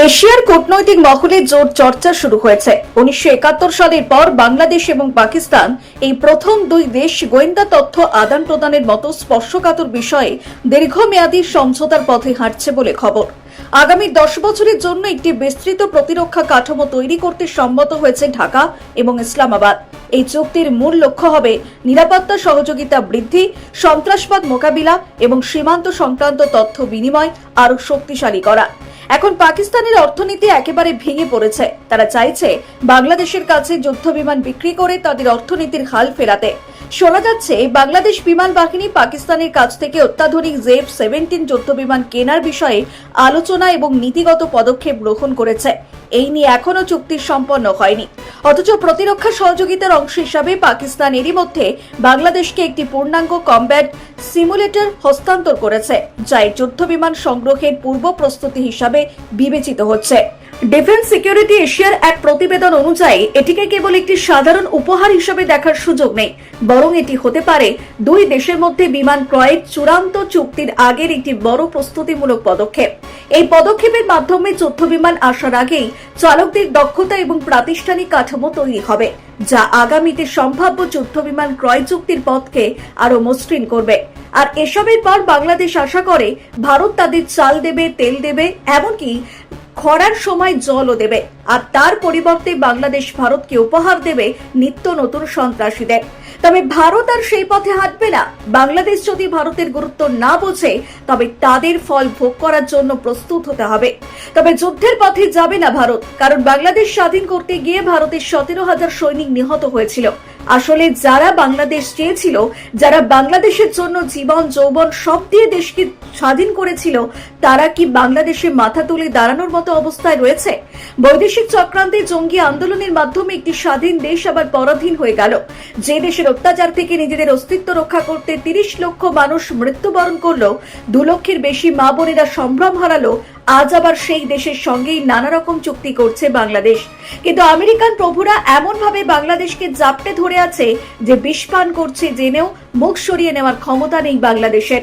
এশিয়ার কূটনৈতিক মহলে জোর চর্চা শুরু হয়েছে। 1971 সালের পর বাংলাদেশ এবং পাকিস্তান এই প্রথম দুই দেশ গোয়েন্দা তথ্য আদান প্রদানের মতো স্পর্শকাতর বিষয়ে দীর্ঘমেয়াদী সমঝোতার পথে হাঁটছে বলে খবর। আগামী 10 বছরের জন্য একটি বিস্তৃত প্রতিরক্ষা কাঠামো তৈরি করতে সম্মত হয়েছে ঢাকা এবং ইসলামাবাদ। এই চুক্তির মূল লক্ষ্য হবে নিরাপত্তা সহযোগিতা বৃদ্ধি, সন্ত্রাসবাদ মোকাবিলা এবং সীমান্ত সংক্রান্ত তথ্য বিনিময় আরও শক্তিশালী করা। এখন পাকিস্তানের অর্থনীতি একেবারে ভেঙে পড়েছে। তারা চাইছে বাংলাদেশের কাছে যুদ্ধ বিমান বিক্রি করে তাদের অর্থনীতির হাল ফেরাতে। শোনা যাচ্ছে বাংলাদেশ বিমান বাহিনী পাকিস্তানের কাছ থেকে অত্যাধুনিক জেফ-17 যুদ্ধ বিমান কেনার বিষয়ে আলোচনা এবং নীতিগত পদক্ষেপ গ্রহণ করেছে। এই নিয়ে এখনো চুক্তি সম্পন্ন হয়নি। অথচ প্রতিরক্ষা সহযোগিতার অংশ হিসাবে পাকিস্তান এরই মধ্যে বাংলাদেশকে একটি পূর্ণাঙ্গ কমব্যাট সিমুলেটর হস্তান্তর করেছে, যা এই যুদ্ধ বিমান সংগ্রহের পূর্ব প্রস্তুতি হিসাবে বিবেচিত হচ্ছে। ডিফেন্স সিকিউরিটি এশিয়ার এক প্রতিবেদন অনুযায়ী এটিকে কেবল একটি সাধারণ উপহার হিসেবে দেখার সুযোগ নেই, বরং এটি হতে পারে দুই দেশের মধ্যে বিমান ক্রয়ের চূড়ান্ত চুক্তির আগের একটি বড় প্রস্তুতিমূলক পদক্ষেপ। এই পদক্ষেপের মাধ্যমে যুদ্ধ বিমান আসার আগেই চালকদের দক্ষতা এবং প্রাতিষ্ঠানিক কাঠামো তৈরি হবে, যা আগামীতে সম্ভাব্য যুদ্ধ বিমান ক্রয় চুক্তির পথকে আরো মসৃণ করবে। আর এসবের পর বাংলাদেশ আশা করে ভারত তাদের চাল দেবে, তেল দেবে, এমনকি খরার সময় জলও দেবে। আর তার পরিবর্তে বাংলাদেশ ভারতকে উপহার দেবে নিত্য নতুন সন্ত্রাসীদের। তবে ভারত আর সেই পথে হাঁটবে না। বাংলাদেশ যদি ভারতের গুরুত্ব না বোঝে, তবে তাদের ফল ভোগ করার জন্য প্রস্তুত হতে হবে। তবে যুদ্ধের পথে যাবে না ভারত, কারণ বাংলাদেশ স্বাধীন করতে গিয়ে ভারতের 17,000 সৈনিক নিহত হয়েছিল। আসলে যারা বাংলাদেশ চেয়েছিল, যারা বাংলাদেশের জন্য জীবন যৌবন সব দিয়ে দেশকে স্বাধীন করেছিল, তারা কি বাংলাদেশে মাথা তুলে দাঁড়ানোর মতো অবস্থায় রয়েছে? বৈদেশিক চক্রান্তে জঙ্গি আন্দোলনের মাধ্যমে একটি স্বাধীন দেশ আবার পরাধীন হয়ে গেল। যে দেশের অত্যাচার থেকে নিজেদের অস্তিত্ব রক্ষা করতে 30 লক্ষ মানুষ মৃত্যুবরণ করলো, 2 লক্ষের বেশি মা বোনেরা সম্ভ্রম হারালো, আজ আবার সেই দেশের সঙ্গেই নানা রকম চুক্তি করছে বাংলাদেশ। কিন্তু আমেরিকান প্রভুরা এমন ভাবে বাংলাদেশকে জাপটে ধরে আছে যে বিষ পান করছে জেনেও মুখ সরিয়ে নেওয়ার ক্ষমতা নেই বাংলাদেশের।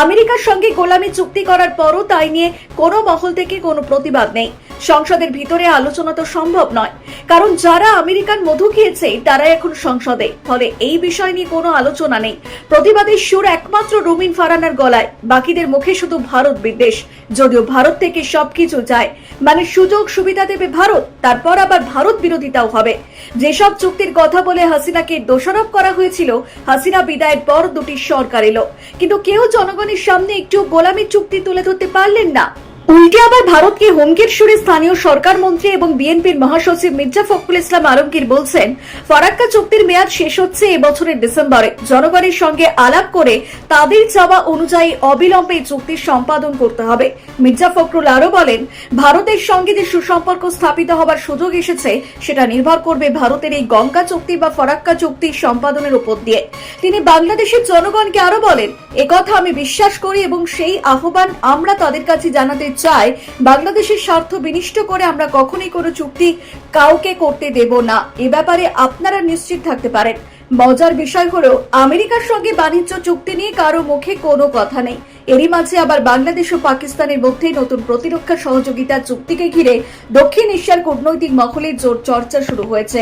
আমেরিকার সঙ্গে গোলামি চুক্তি করার পরও তাই নিয়ে কোনো মহল থেকে কোনো প্রতিবাদ নেই। সংসদের ভিতরে আলোচনা তো সম্ভব নয়, কারণ যারা আমেরিকান মধু খেয়েছে তারা এখন সংসদে। ফলে এই বিষয় নিয়ে কোনো আলোচনা নেই। প্রতিবাদের সুর একমাত্র রুমিন ফারহানার গলায়, বাকিদের মুখে শুধু ভারত বিদ্বেষ। যদিও ভারত থেকে সবকিছু যায়, মানে সুযোগ সুবিধা দেবে ভারত, তারপর আবার ভারত বিরোধিতাও হবে। যেসব চুক্তির কথা বলে হাসিনাকে দোষারোপ করা হয়েছিল, হাসিনা বিদায়ের পর দুটি সরকার এলো, কিন্তু কেউ জনগণের সামনে একটু গোলামি চুক্তি তুলে ধরতে পারলেন না। উল্টে আবার ভারতকে হুমকির সুরে স্থানীয় সরকার মন্ত্রী এবং বিএনপির মহাসচিব মির্জা ফখরুল ইসলাম আলমগীর বলছেন, ফারাক্কা চুক্তির মেয়াদ শেষ হচ্ছে এবছরের ডিসেম্বরে। জনগণের সঙ্গে আলাপ করে তাদের চাওয়া অনুযায়ী অবিলম্বে চুক্তি সম্পাদন করতে হবে। মির্জা ফখরুল আরো বলেন, ভারতের সঙ্গে যে সুসম্পর্ক স্থাপিত হবার সুযোগ এসেছে, সেটা নির্ভর করবে ভারতের এই গঙ্গা চুক্তি বা ফারাক্কা চুক্তি সম্পাদনের উপর দিয়ে। তিনি বাংলাদেশের জনগণকে আরো বলেন, একথা আমি বিশ্বাস করি এবং সেই আহ্বান আমরা তাদের কাছে জানাতে চাই। বাংলাদেশের স্বার্থ বিনিষ্ট করে আমরা কখনোই কোনো চুক্তি কাউকে করতে দেব না, এ ব্যাপারে আপনারা নিশ্চিত থাকতে পারেন। মজার বিষয় হলো, আমেরিকার সঙ্গে বাণিজ্য চুক্তি নিয়ে কারো মুখে কোনো কথা নেই। এরই মাঝে আবার বাংলাদেশ ও পাকিস্তানের মধ্যে নতুন প্রতিরক্ষা সহযোগিতা চুক্তিকে ঘিরে দক্ষিণ এশিয়ার কূটনৈতিক মহলে জোর চর্চা শুরু হয়েছে।